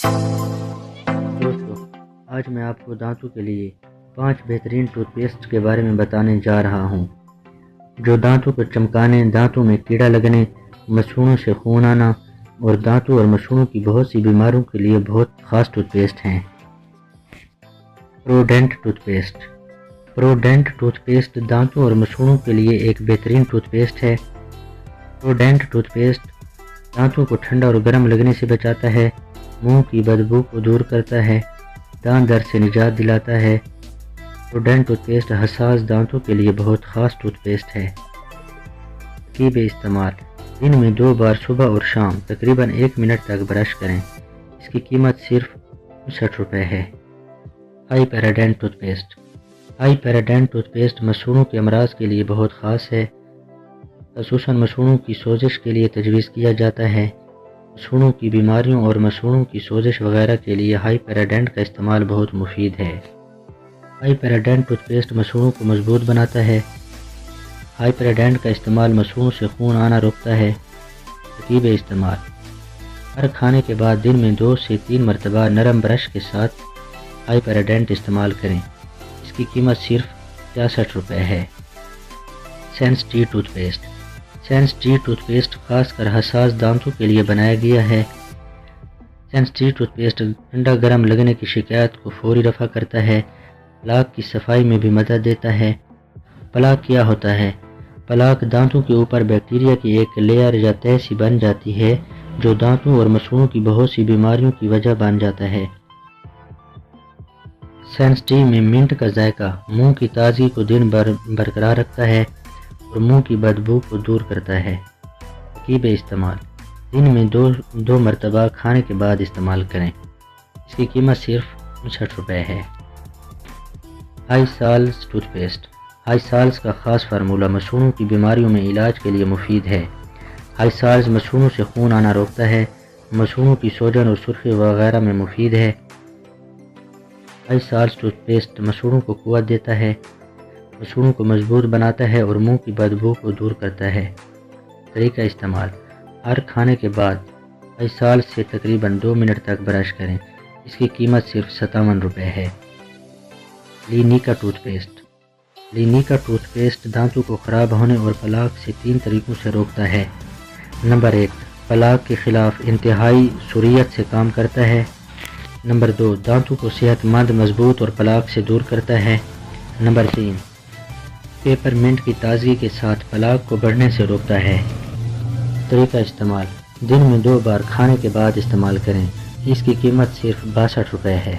دوستو، آج میں آپ کو دانتوں کے لیے 5 بہترین ٹوتھ پیسٹ کے بارے میں بتانے جا رہا ہوں جو دانتوں کو چمکانے، دانتوں میں کیڑا لگنے، مسوڑوں سے خون آنا اور دانتوں اور مسوڑوں کی بہت سی بیماریوں کے لیے بہت خاص ٹوتھ پیسٹ ہیں۔ پروڈینٹ ٹوتھ پیسٹ۔ پروڈینٹ ٹوتھ پیسٹ دانتوں اور مسوڑوں کے لیے ایک بہترین ٹوتھ پیسٹ ہے۔ پروڈینٹ ٹوتھ پیسٹ دانتوں کو ٹھنڈا اور گرم لگنے سے بچاتا ہے، منہ کی بدبو کو دور کرتا ہے، دانت درد سے نجات دلاتا ہے۔ پروڈینٹ ٹوتھ پیسٹ حساس دانتوں کے لیے بہت خاص ٹوتھ پیسٹ ہے۔ ترکیب استعمال: دن میں 2 بار صبح اور شام تقریباً 1 منٹ تک برش کریں۔ اس کی قیمت صرف 59 روپے ہے۔ Hi paradent toothpaste. Hi paradent toothpaste مسوڑوں کے امراض کے لیے بہت خاص ہے، خصوصاً مسوڑوں کی سوزش کے لیے تجویز کیا جاتا ہے۔ مسوڑوں کی بیماریوں اور مسوڑوں کی سوزش وغیرہ کے لیے ہائی پیراڈینٹ کا استعمال بہت مفید ہے۔ ہائی پیراڈینٹ ٹوتھ پیسٹ مسوڑوں کو مضبوط بناتا ہے۔ ہائی پیراڈینٹ کا استعمال مسوڑوں سے خون آنا روکتا ہے۔ ترکیب استعمال: ہر کھانے کے بعد دن میں 2 سے 3 مرتبہ نرم برش کے ساتھ ہائی پیراڈینٹ استعمال کریں۔ اس کی قیمت صرف 66 روپے ہے۔ سینسٹی ٹوتھ پیسٹ۔ سینسٹی ٹوتھ پیسٹ خاص کر حساس دانتوں کے لیے بنایا گیا ہے۔ سینسٹی ٹوتھ پیسٹ ٹھنڈا گرم لگنے کی شکایت کو فوری رفع کرتا ہے، پلاک کی صفائی میں بھی مدد دیتا ہے۔ پلاک کیا ہوتا ہے؟ پلاک دانتوں کے اوپر بیکٹیریا کی ایک لیئر یا تہہ سی بن جاتی ہے جو دانتوں اور مسوڑوں کی بہت سی بیماریوں کی وجہ بن جاتا ہے۔ سینسٹی میں منٹ کا ذائقہ منہ کی تازگی کو دن بھر برقرار رکھتا ہے اور منہ کی بدبو کو دور کرتا ہے۔ ترکیب استعمال: دن میں 2 مرتبہ کھانے کے بعد استعمال کریں۔ اس کی قیمت صرف 59 روپے ہے۔ Hi salts toothpaste. Hi salts کا خاص فارمولہ مسوڑوں کی بیماریوں میں علاج کے لیے مفید ہے۔ ہائی سالز مسوڑوں سے خون آنا روکتا ہے، مسوڑوں کی سوجن اور سرخی وغیرہ میں مفید ہے۔ ہائی سالز ٹوتھ پیسٹ مسوڑوں کو قوت دیتا ہے، مسوڑوں کو مضبوط بناتا ہے اور منہ کی بدبو کو دور کرتا ہے۔ طریقہ استعمال: ہر کھانے کے بعد ہائی سالز سے تقریباً 2 منٹ تک برش کریں۔ اس کی قیمت صرف 57 روپے ہے۔ کلینیکا ٹوتھ پیسٹ۔ کلینیکا ٹوتھ پیسٹ دانتوں کو خراب ہونے اور پلاک سے 3 طریقوں سے روکتا ہے۔ نمبر 1، پلاک کے خلاف انتہائی سریعت سے کام کرتا ہے۔ نمبر 2، دانتوں کو صحت مند، مضبوط اور پلاک سے دور کرتا ہے۔ نمبر 3، پیپر منٹ کی تازگی کے ساتھ پلاک کو بڑھنے سے روکتا ہے۔ طریقہ استعمال: دن میں 2 بار کھانے کے بعد استعمال کریں۔ اس کی قیمت صرف 62 روپے ہے۔